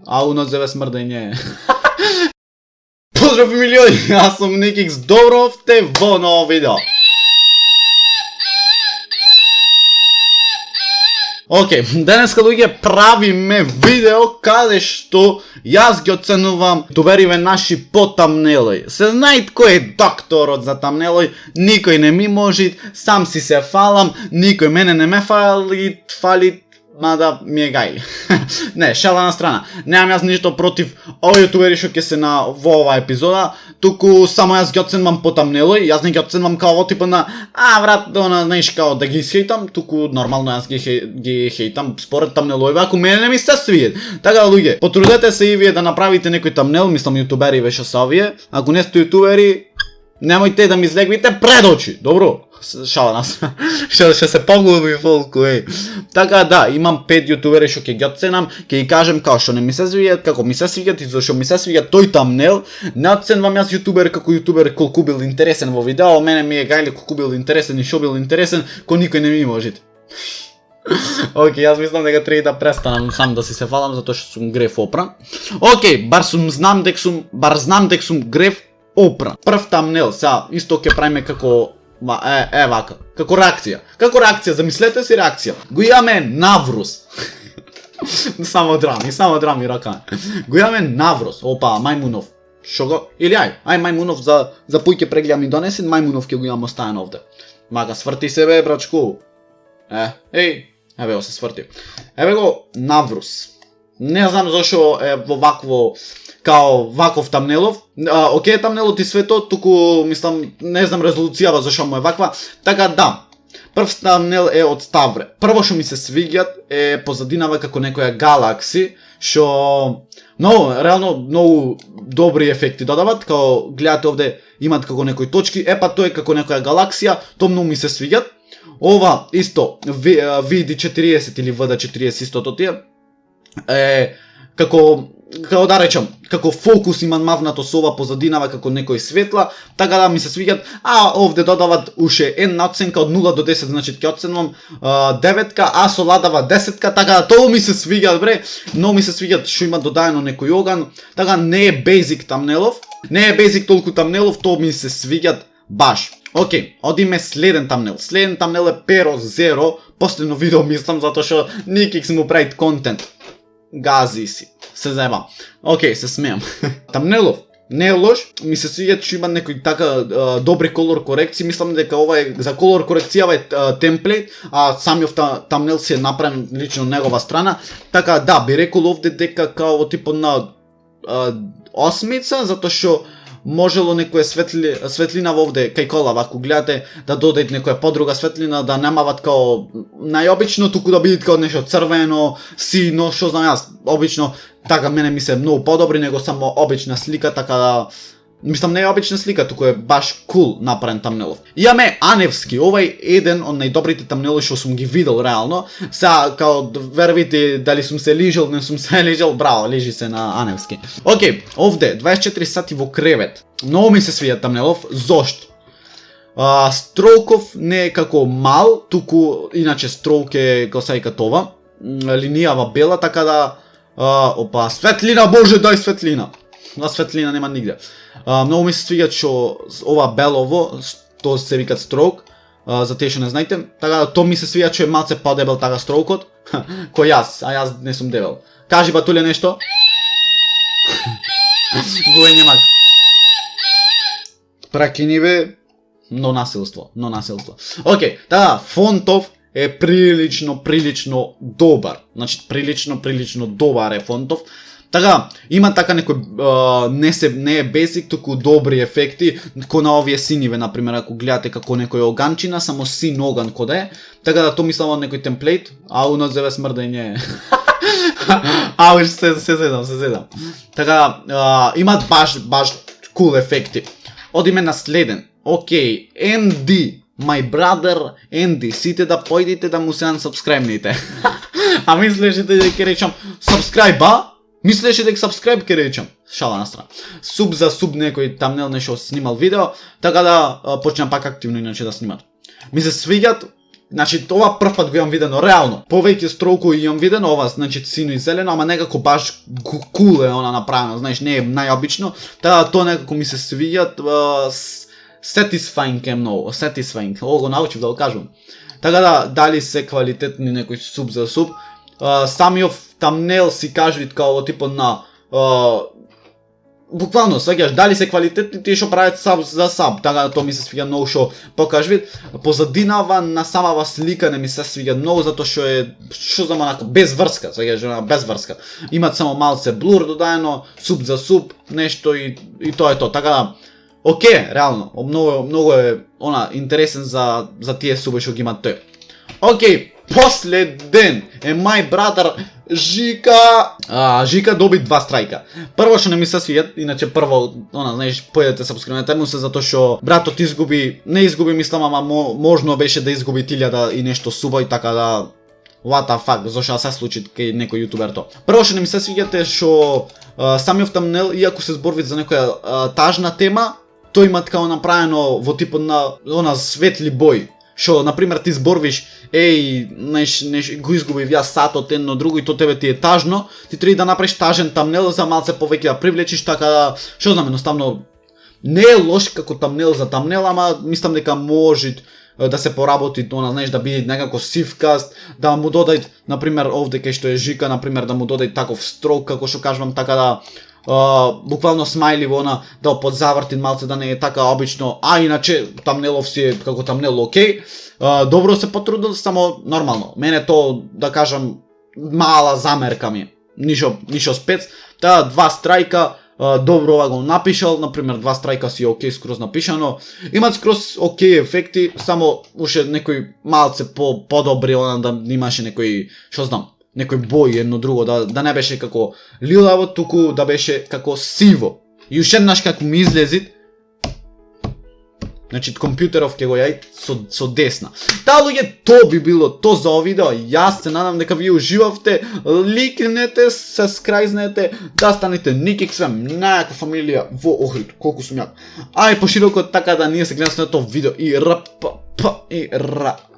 Ау, на зеве смрдење. Поздрав милиони, јас сум Никикс, добро сте во ново видео. Океј, денеска луѓе правиме видео каде што јас ги оценувам ютубериве наши по тамнелој. Се знаат кој е докторот за тамнелој, никој не ми може, сам си се фалам, никој мене не ме фали, мада ми е гајли. Не, шала на страна. Немам јас ништо против овој ютубери што ќе се во оваа епизода, туку само јас ги оценувам по тамнелој, јас не ги оценувам као во типа на брат, знаеш као да ги хейтам, туку нормално јас ги хейтам според тамнелој, ако мене не ми се свијат. Така луѓе, потрудете се и вие да направите некој тамнел, мислам ютубери веќе се овие, ако не сте ютубери, немојте да ми излегвите пред очи, добро? Шала нас. Ще се поглуби волку, Така да, имам 5 ютубери што ќе ги оценам, ќе ги кажем како што не ми се свиѓат, како ми се свиѓат и зашто ми се свиѓа тој тамнел. Не оценувам јас ютубер како ютубер колку бил интересен во видео, мене ми е гајле колку бил интересен и што бил интересен, кој никој не ми може. Океј, јас мислам дека треба да престанам сам да си се фалам затоа што сум греф опран. Океј, бар знам дека сум греф опран. Прв тамнел, сега исто ќе правиме како вака, како реакција, замислете си реакција. Го имаме Наврус. само драми рака. Го имаме Наврус, опа, Мајмунов. Шо го? Или ај Мајмунов за пујке прегледа ми донесен, Мајмунов ќе го имам оставен овде. Мага, сврти се бе, брачку. Еве го се сврти. Еве го Наврус. Не знам зашо е во ваков тамнелов. Океј, тамнелот и свето, туку мислам, не знам резолуцијава зашо му е ваква. Така да, прв тамнел е од Ставре. Прво што ми се свиѓат е позадинава како некоја галакси, што реално многу добри ефекти додават, као гледате овде имат како некои точки, па тоа е како некоја галаксија, тоа многу ми се свиѓат. Ова исто VD40 или VD40 истото тие како да речам, како фокус има мавнато со ова позадинава како некој светла, така да ми се свиѓат, овде додават уште една оценка од 0 до 10, значи ќе оценувам 9-ка, со ладава 10-ка, така да тоа ми се свиѓат бре, но ми се свиѓат што има додаено некој оган, така не е basic тамнелов, не е basic толку тамнелов, тоа ми се свиѓат баш. Океј, одиме следен тамнел. Следен тамнел е Pero Zero, последно видео мислам затоа што Никикс му прави контент. Гази си. Се заебам. Океј, се смеам. Тамнелов не е лош, ми се свиѓа што има некои така добри колор корекции, мислам дека ова е за колор корекција е темплейт, самиот тамнел си е направен лично негова страна, така да, би рекол овде дека као типо на осмица, затоа што можело некоја светлина во овде кај колава, ако гледате да додадат некоја подруга светлина, да немават као најобично, туку да бидат као нешто црвено, сино, што знам јас, обично така мене ми се многу подобри него само обична слика, така да мислам не е обична слика, туку е баш кул направен тамнелов. Имаме Аневски, овај е еден од најдобрите тамнелови што сум ги видел реално. Сега као вервите дали сум се лижал, не сум се лижал, браво, лижи се на Аневски. Океј, овде 24 сати во кревет. Многу ми се свиѓа тамнелов, зошто? Строуков не е како мал, туку иначе строук е као това, линијава бела, така да опа, светлина, боже, дај светлина. На светлина нема нигде. Многу ми се свиѓа што ова белово, тоа се викат строук, за тие што не знаете. Така да, тоа ми се свиѓа што е малце подебел така строукот, кој јас, јас не сум дебел. Кажи Батуле нешто. Гоење мак. Пракини бе, но насилство. Океј, така, фонтов е прилично добар. Значи, прилично добар е фонтов. Така, има така некој, не е basic, туку добри ефекти, ко на овие синиве, например, ако гледате како некој оганчина, само син оган коде е, така да то мислам од некој темплейт, на зеве смрдење. Се седам. Така, имат баш кул ефекти. Одиме на следен. Океј, ND, my brother ND, сите да појдите да му се unsubscribe-ните. Мислеше дека речам subscribe, мислеше дека subscribe ке речам. Шала на страна. Суб за суб некој тамнел нешто снимал видео, така да почнам пак активно иначе да снимат. Ми се свиѓат Значи, ова прв пат го имам видено реално. Повеќе строкови имам видено, ова значи сино и зелено, ама некако баш кул е она направено, знаеш, не е најобично. Таа тоа некако ми се свиѓа, satisfying е многу, satisfying. Ово го научив да го кажувам. Така да, дали се квалитетни некој суп за суп. Самиот тамнел си кажи као типот на буквално сваќаш дали се квалитетни тие што прават саб за саб, така да тоа ми се свиѓа многу што покажи. Позадинава на самава слика не ми се свиѓа многу затоа што е што знам онака без врска, сваќаш, без врска. Имат само малце блур додаено, суп за суп, нешто и тоа е тоа. Така да окей, реално, многу е она интересен за тие суби што ги имат тој. Окей, последен е мај братар Жика. Жика доби 2 страјка. Прво што не ми се свиѓа, иначе прво, знаеш, појдете сабскрибнете му се затоа што братот не изгуби мислам, ама можно беше да изгуби 1000 и нешто суба и така да what the fuck, зашто се случи кај некој јутубер тоа. Прво што не ми се свиѓа е што самиот тамнел, иако се зборви за некоја тажна тема, тој има така направено во типот на светли бои. Што, например, ти зборвиш, го изгубив јас сатот едно друго и то тебе ти е тажно, ти треба да направиш тажен тамнел за малце повеќе да привлечиш, така да, што знам, едноставно, не е лош како тамнел за тамнел, ама мислам дека може да се поработи, знаеш, да биде некако сивкаст, да му додај, например, овде кај што е Жика, например, да му додај таков строк, како што кажувам, така да, буквално смајли во она, да го подзавртин малце, да не е така обично, иначе тамнелов си е како тамнел окей, добро се потрудил, само нормално. Мене тоа, да кажам, мала замерка ми, нишо спец, таа 2 страјка, добро ова го напишал, например 2 страјка си окей скроз напишано, имат скроз окей ефекти, само уште некој малце подобри, да имаше некој, што знам, некој бој едно друго, да не беше како лилаво, туку да беше како сиво. И уште еднаш како ми излези, значи компјутеров ќе го јај со десна. Таа луѓе, тоа би било тоа за ова видео. Јас се надам дека вие уживавте, ликнете, се скрајзнете, да станете Никик свем, најака фамилија во Охрид, колку сум јак. Пошироко така да ние се гледаме на тоа видео и р.